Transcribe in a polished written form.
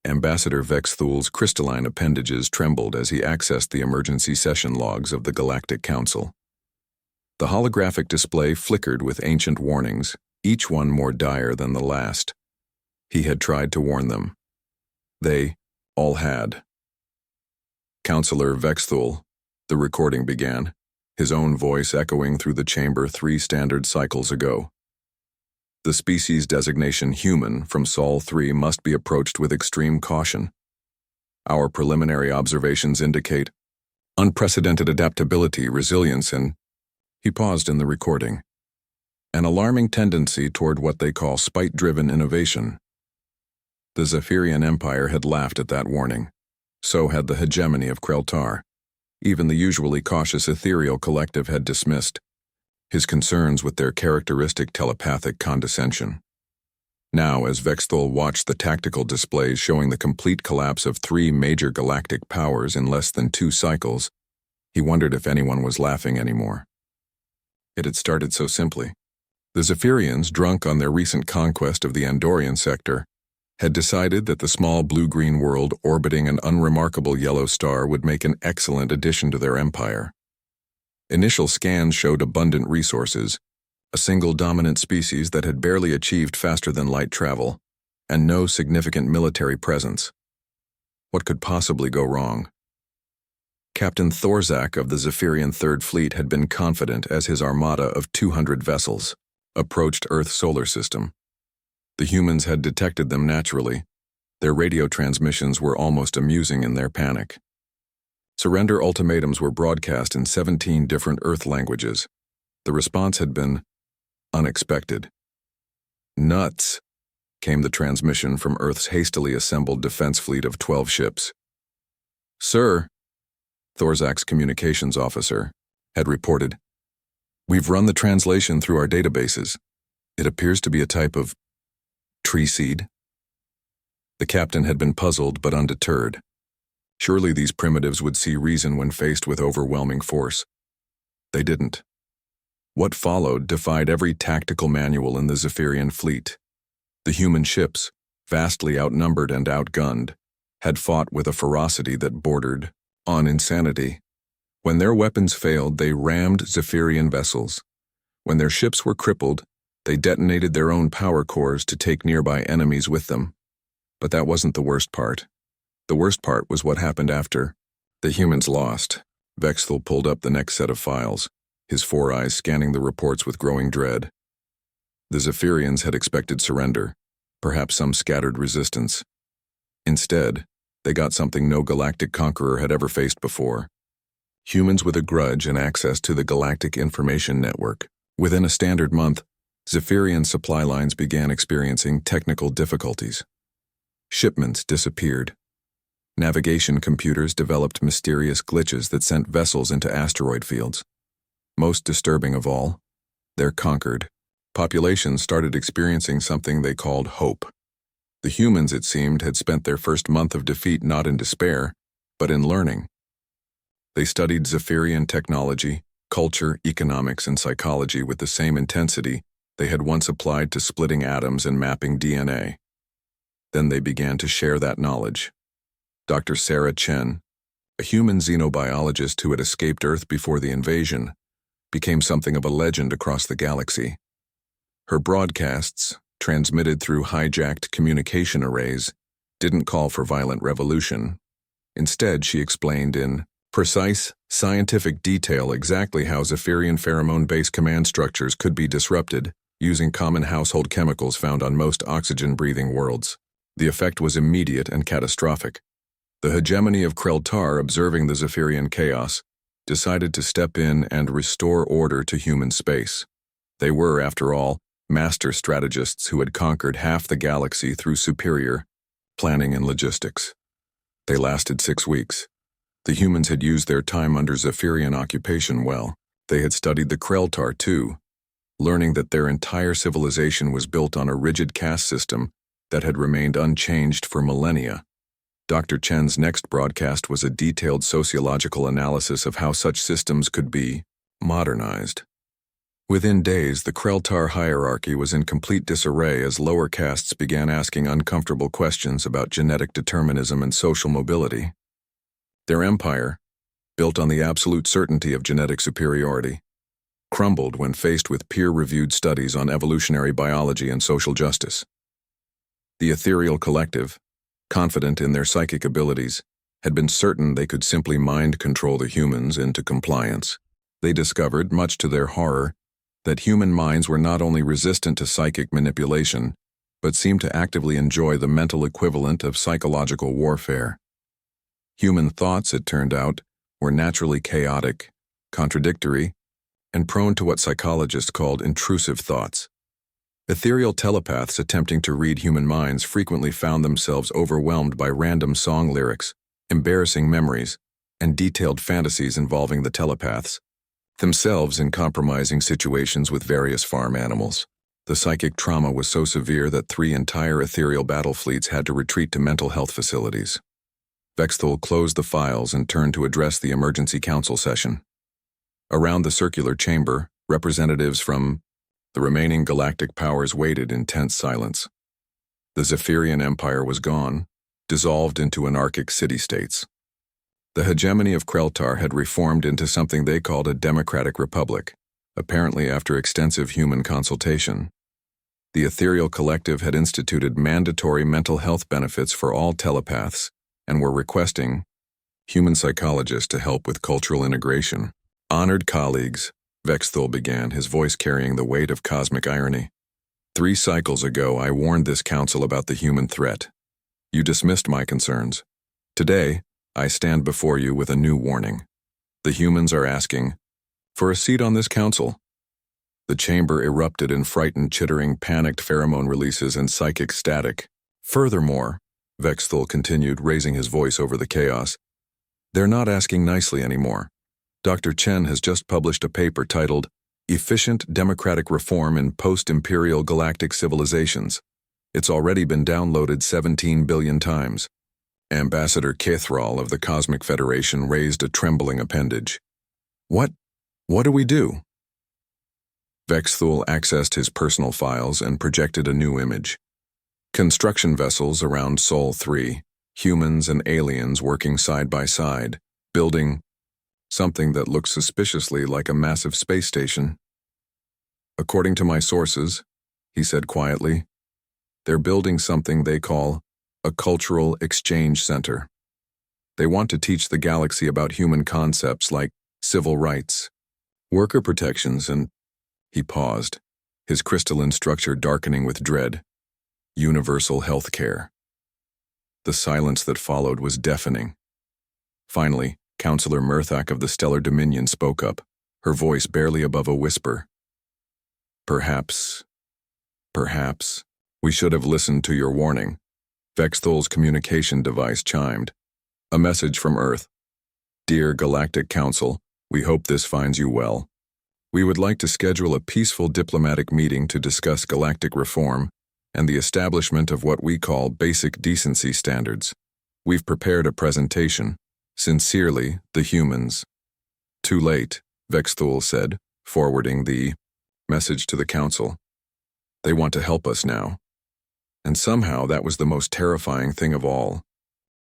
Ambassador Vexthul's crystalline appendages trembled as he accessed the emergency session logs of the Galactic Council. The holographic display flickered with ancient warnings, each one more dire than the last. He had tried to warn them. They all had. Counselor Vexthul, the recording began, his own voice echoing through the chamber 3 standard cycles ago. The species designation human from Sol 3 must be approached with extreme caution. Our preliminary observations indicate unprecedented adaptability, resilience, and, he paused in the recording, an alarming tendency toward what they call spite-driven innovation. The Zephyrian Empire had laughed at that warning. So had the hegemony of Kreltar. Even the usually cautious ethereal collective had dismissed his concerns with their characteristic telepathic condescension. Now, as Vexthul watched the tactical displays showing the complete collapse of 3 major galactic powers in less than 2 cycles, he wondered if anyone was laughing anymore. It had started so simply. The Zephyrians, drunk on their recent conquest of the Andorian sector, had decided that the small blue-green world orbiting an unremarkable yellow star would make an excellent addition to their empire. Initial scans showed abundant resources, a single dominant species that had barely achieved faster-than-light travel, and no significant military presence. What could possibly go wrong? Captain Thorzak of the Zephyrian Third Fleet had been confident as his armada of 200 vessels approached Earth's solar system. The humans had detected them naturally. Their radio transmissions were almost amusing in their panic. Surrender ultimatums were broadcast in 17 different Earth languages. The response had been unexpected. Nuts, came the transmission from Earth's hastily assembled defense fleet of 12 ships. Sir, Thorzak's communications officer had reported, we've run the translation through our databases. It appears to be a type of tree seed. The captain had been puzzled but undeterred. Surely these primitives would see reason when faced with overwhelming force. They didn't. What followed defied every tactical manual in the Zephyrian fleet. The human ships, vastly outnumbered and outgunned, had fought with a ferocity that bordered on insanity. When their weapons failed, they rammed Zephyrian vessels. When their ships were crippled, they detonated their own power cores to take nearby enemies with them. But that wasn't the worst part. The worst part was what happened after. The humans lost. Vexthul pulled up the next set of files, his 4 eyes scanning the reports with growing dread. The Zephyrians had expected surrender, perhaps some scattered resistance. Instead, they got something no galactic conqueror had ever faced before. Humans with a grudge and access to the Galactic Information Network. Within a standard month, Zephyrian supply lines began experiencing technical difficulties. Shipments disappeared. Navigation computers developed mysterious glitches that sent vessels into asteroid fields. Most disturbing of all, their conquered populations started experiencing something they called hope. The humans, it seemed, had spent their first month of defeat not in despair, but in learning. They studied Zephyrian technology, culture, economics, and psychology with the same intensity they had once applied to splitting atoms and mapping DNA. Then they began to share that knowledge. Dr. Sarah Chen, a human xenobiologist who had escaped Earth before the invasion, became something of a legend across the galaxy. Her broadcasts, transmitted through hijacked communication arrays, didn't call for violent revolution. Instead, she explained in precise, scientific detail exactly how Zephyrian pheromone-based command structures could be disrupted using common household chemicals found on most oxygen-breathing worlds. The effect was immediate and catastrophic. The hegemony of Kreltar, observing the Zephyrian chaos, decided to step in and restore order to human space. They were, after all, master strategists who had conquered half the galaxy through superior planning and logistics. They lasted 6 weeks. The humans had used their time under Zephyrian occupation well. They had studied the Kreltar too, learning that their entire civilization was built on a rigid caste system that had remained unchanged for millennia. Dr. Chen's next broadcast was a detailed sociological analysis of how such systems could be modernized. Within days, the Kreltar hierarchy was in complete disarray as lower castes began asking uncomfortable questions about genetic determinism and social mobility. Their empire, built on the absolute certainty of genetic superiority, crumbled when faced with peer-reviewed studies on evolutionary biology and social justice. The ethereal collective, confident in their psychic abilities, had been certain they could simply mind-control the humans into compliance. They discovered, much to their horror, that human minds were not only resistant to psychic manipulation, but seemed to actively enjoy the mental equivalent of psychological warfare. Human thoughts, it turned out, were naturally chaotic, contradictory, and prone to what psychologists called intrusive thoughts. Ethereal telepaths attempting to read human minds frequently found themselves overwhelmed by random song lyrics, embarrassing memories, and detailed fantasies involving the telepaths, themselves in compromising situations with various farm animals. The psychic trauma was so severe that 3 entire ethereal battle fleets had to retreat to mental health facilities. Vexthul closed the files and turned to address the emergency council session. Around the circular chamber, representatives from the remaining galactic powers waited in tense silence. The Zephyrian Empire was gone, dissolved into anarchic city-states. The hegemony of Kreltar had reformed into something they called a democratic republic, apparently after extensive human consultation. The ethereal collective had instituted mandatory mental health benefits for all telepaths and were requesting human psychologists to help with cultural integration. Honored colleagues, Vexthul began, his voice carrying the weight of cosmic irony. 3 cycles ago, I warned this council about the human threat. You dismissed my concerns. Today, I stand before you with a new warning. The humans are asking for a seat on this council. The chamber erupted in frightened chittering, panicked pheromone releases and psychic static. Furthermore, Vexthul continued, raising his voice over the chaos, they're not asking nicely anymore. Dr. Chen has just published a paper titled Efficient Democratic Reform in Post-Imperial Galactic Civilizations. It's already been downloaded 17 billion times. Ambassador Kethral of the Cosmic Federation raised a trembling appendage. What do we do? Vexthul accessed his personal files and projected a new image. Construction vessels around Sol 3, humans and aliens working side by side, building something that looks suspiciously like a massive space station. According to my sources, he said quietly, they're building something they call a cultural exchange center. They want to teach the galaxy about human concepts like civil rights, worker protections, and he paused, his crystalline structure darkening with dread. Universal health care. The silence that followed was deafening. Finally, Councillor Murthak of the Stellar Dominion spoke up, her voice barely above a whisper. Perhaps, we should have listened to your warning. Vexthul's communication device chimed. A message from Earth. Dear Galactic Council, we hope this finds you well. We would like to schedule a peaceful diplomatic meeting to discuss galactic reform and the establishment of what we call basic decency standards. We've prepared a presentation. Sincerely, the humans. Too late, Vexthul said, forwarding the message to the council. They want to help us now. And somehow that was the most terrifying thing of all.